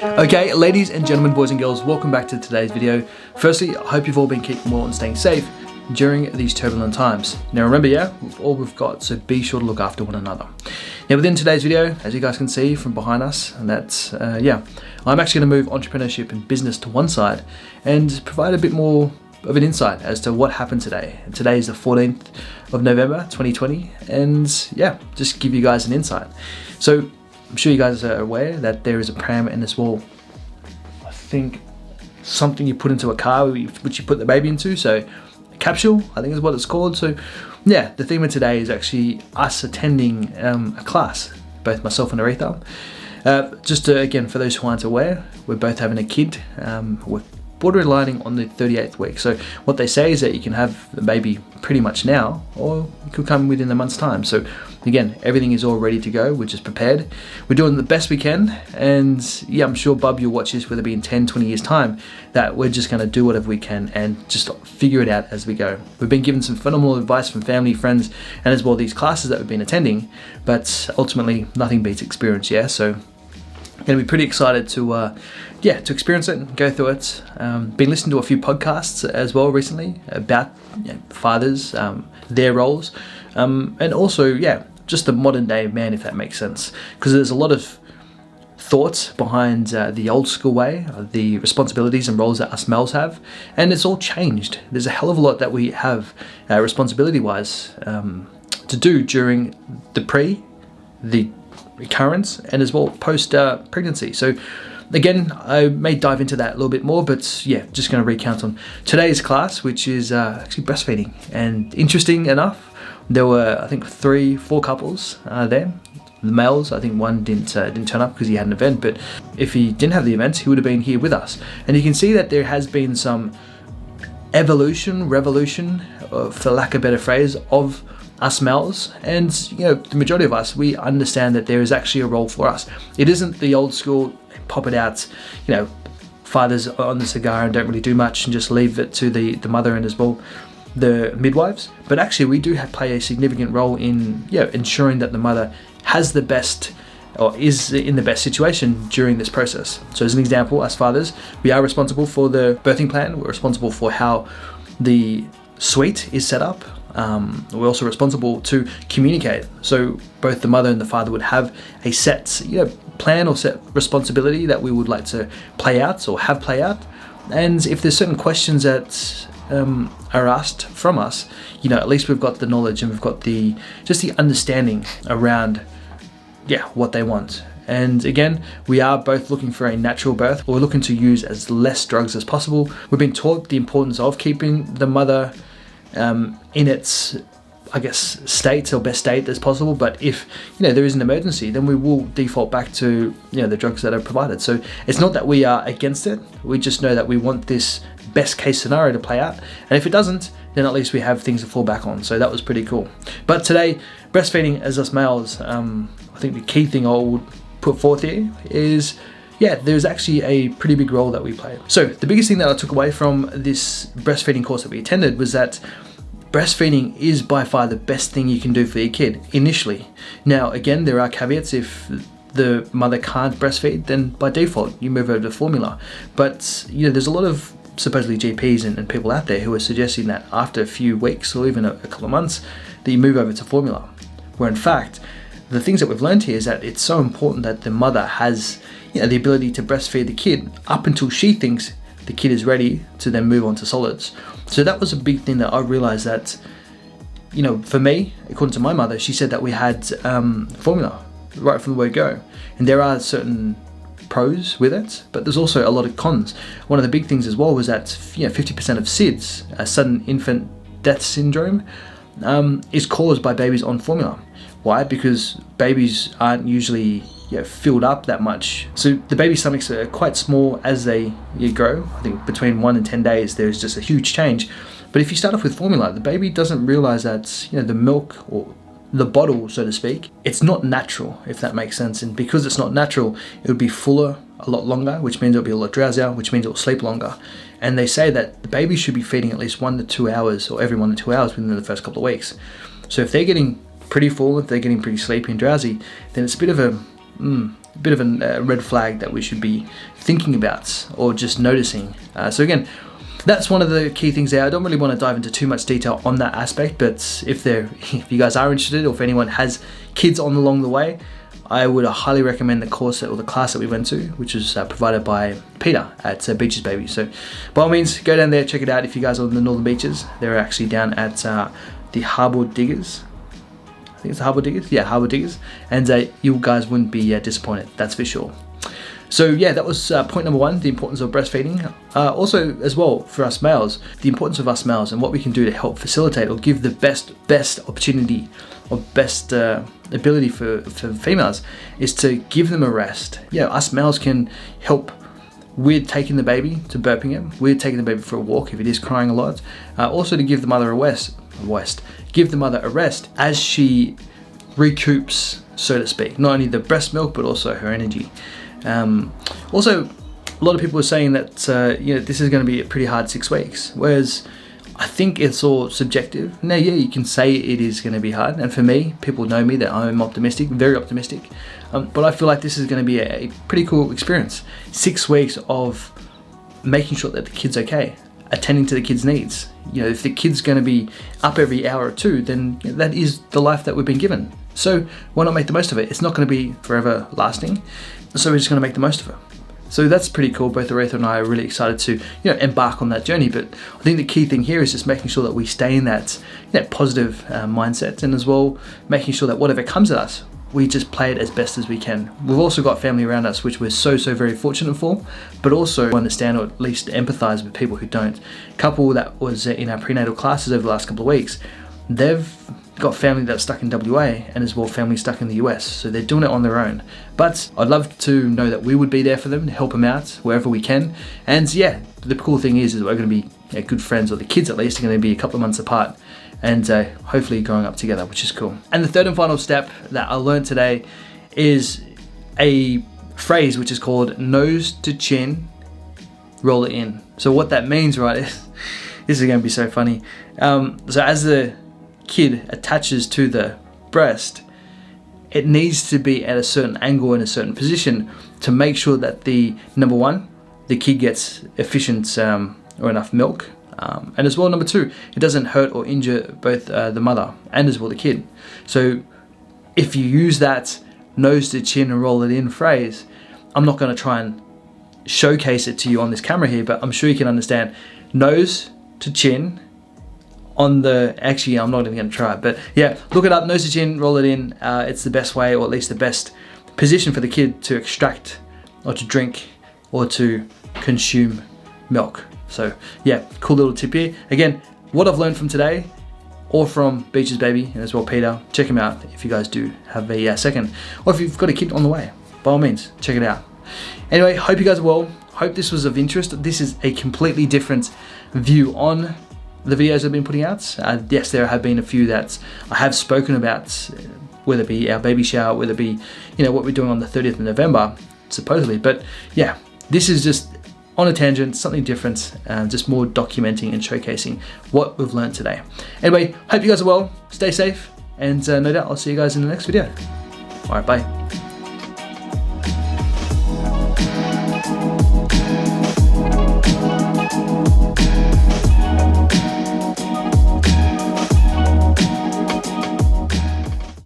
Okay, ladies and gentlemen, boys and girls, welcome back to today's video. Firstly, I hope you've all been keeping well and staying safe during these turbulent times. Now remember, all we've got, so be sure to look after one another. Now within today's video, as you guys can see from behind us, and that's, I'm actually going to move entrepreneurship and business to one side and provide a bit more of an insight as to what happened today. And today is the 14th of November 2020, and just give you guys an insight. So I'm sure you guys are aware that there is a pram in this wall. I think something you put into a car which you put the baby into, so a capsule, I think is what it's called. So yeah, the theme of today is actually us attending a class, both myself and Aretha. Again, for those who aren't aware, we're both having a kid. We're borderlining on the 38th week. So what they say is that you can have the baby pretty much now, or it could come within a month's time. So again, everything is all ready to go. We're just prepared. We're doing the best we can. And yeah, I'm sure, Bub, you'll watch this, whether it be in 10, 20 years time, that we're just going to do whatever we can and just figure it out as we go. We've been given some phenomenal advice from family, friends, and as well these classes that we've been attending, but ultimately nothing beats experience, yeah? So going to be pretty excited to experience it and go through it. Been listening to a few podcasts as well recently about fathers, their roles, and also just the modern day man, if that makes sense, because there's a lot of thoughts behind the old school way, the responsibilities and roles that us males have, and it's all changed. There's a hell of a lot that we have responsibility wise to do during the recurrence and as well post pregnancy. So again, I may dive into that a little bit more, but yeah, just going to recount on today's class, which is actually breastfeeding. And interesting enough, there were I think 3-4 couples there. The males, I think one didn't turn up because he had an event, but if he didn't have the event, he would have been here with us. And you can see that there has been some revolution, for lack of a better phrase, of us males, and the majority of us, we understand that there is actually a role for us. It isn't the old school pop it out, fathers on the cigar and don't really do much and just leave it to the mother and as well the midwives, but actually we do play a significant role in ensuring that the mother has the best or is in the best situation during this process. So as an example, as fathers, we are responsible for the birthing plan. We're responsible for how the suite is set up. We're also responsible to communicate. So both the mother and the father would have a set plan or set responsibility that we would like to play out or have play out. And if there's certain questions that are asked from us, at least we've got the knowledge and we've got the understanding around what they want. And again, we are both looking for a natural birth, or we're looking to use as less drugs as possible. We've been taught the importance of keeping the mother in its, state or best state as possible. But if there is an emergency, then we will default back to the drugs that are provided. So it's not that we are against it. We just know that we want this best case scenario to play out. And if it doesn't, then at least we have things to fall back on. So that was pretty cool. But today, breastfeeding as us males, I think the key thing I would put forth here is there's actually a pretty big role that we play. So the biggest thing that I took away from this breastfeeding course that we attended was that breastfeeding is by far the best thing you can do for your kid initially. Now, again, there are caveats. If the mother can't breastfeed, then by default, you move over to formula. But, there's a lot of supposedly GPs and people out there who are suggesting that after a few weeks or even a couple of months, that you move over to formula. Where in fact, the things that we've learned here is that it's so important that the mother has the ability to breastfeed the kid up until she thinks the kid is ready to then move on to solids. So that was a big thing that I realized that, for me, according to my mother, she said that we had formula right from the word go. And there are certain pros with it, but there's also a lot of cons. One of the big things as well was that 50% of SIDS, sudden infant death syndrome, is caused by babies on formula. Why? Because babies aren't usually filled up that much. So the baby stomachs are quite small as they grow. I think between 1 and 10 days there's just a huge change. But if you start off with formula, the baby doesn't realize that the milk or the bottle, so to speak, it's not natural, if that makes sense. And because it's not natural, it would be fuller a lot longer, which means it'll be a lot drowsier, which means it'll sleep longer. And they say that the baby should be feeding at least 1 to 2 hours, or every 1 to 2 hours within the first couple of weeks. So if they're getting pretty full, if they're getting pretty sleepy and drowsy, then it's a bit of a a bit of a red flag that we should be thinking about or just noticing. So again, that's one of the key things there. I don't really want to dive into too much detail on that aspect, but if you guys are interested, or if anyone has kids on along the way, I would highly recommend the course or the class that we went to, which was provided by Peter at Beaches Baby. So by all means, go down there, check it out. If you guys are on the Northern Beaches, they're actually down at the Harbour Diggers. I think it's Harbour Diggers. Yeah, Harbour Diggers. And you guys wouldn't be disappointed, that's for sure. So yeah, that was point number 1, the importance of breastfeeding. Also as well for us males, the importance of us males and what we can do to help facilitate or give the best opportunity or best ability for females is to give them a rest. Yeah, us males can help with taking the baby to burping him, with taking the baby for a walk if it is crying a lot. Also to give the mother give the mother a rest as she recoups, so to speak, not only the breast milk but also her energy. Also, a lot of people are saying that this is going to be a pretty hard 6 weeks, whereas I think it's all subjective. Now, yeah, you can say it is going to be hard, and for me, people know me that I'm optimistic, very optimistic, but I feel like this is going to be a pretty cool experience. 6 weeks of making sure that the kid's okay, attending to the kid's needs. If the kid's going to be up every hour or 2, then that is the life that we've been given. So why not make the most of it? It's not going to be forever lasting, so we're just going to make the most of it. So that's pretty cool. Both Aretha and I are really excited to embark on that journey. But I think the key thing here is just making sure that we stay in that positive mindset, and as well making sure that whatever comes at us, we just play it as best as we can. We've also got family around us, which we're so very fortunate for, but also understand or at least empathize with people who don't. A couple that was in our prenatal classes over the last couple of weeks, they've got family that's stuck in WA and as well family stuck in the US, so they're doing it on their own. But I'd love to know that we would be there for them to help them out wherever we can. And yeah, the cool thing is we're going to be good friends, or the kids at least are going to be a couple of months apart, and hopefully growing up together, which is cool. And the third and final step that I learned today is a phrase which is called nose to chin, roll it in. So what that means, right, is this is going to be so funny. So as the kid attaches to the breast, it needs to be at a certain angle in a certain position to make sure that number 1, the kid gets efficient or enough milk, and as well number 2, it doesn't hurt or injure both the mother and as well the kid. So if you use that nose to chin and roll it in phrase, I'm not going to try and showcase it to you on this camera here, but I'm sure you can understand. Nose to chin actually I'm not even going to try it, but yeah, look it up, nose to chin, roll it in. It's the best way, or at least the best position for the kid to extract or to drink or to consume milk. So yeah, cool little tip here. Again, what I've learned from today, or from Beaches Baby and as well Peter, check him out if you guys do have a second, or if you've got a kid on the way, by all means, check it out. Anyway, hope you guys are well. Hope this was of interest. This is a completely different view on the videos I've been putting out. Yes, there have been a few that I have spoken about, whether it be our baby shower, whether it be what we're doing on the 30th of November, supposedly. But yeah, this is just on a tangent, something different, just more documenting and showcasing what we've learned today. Anyway, hope you guys are well, stay safe, and no doubt I'll see you guys in the next video. Alright, bye.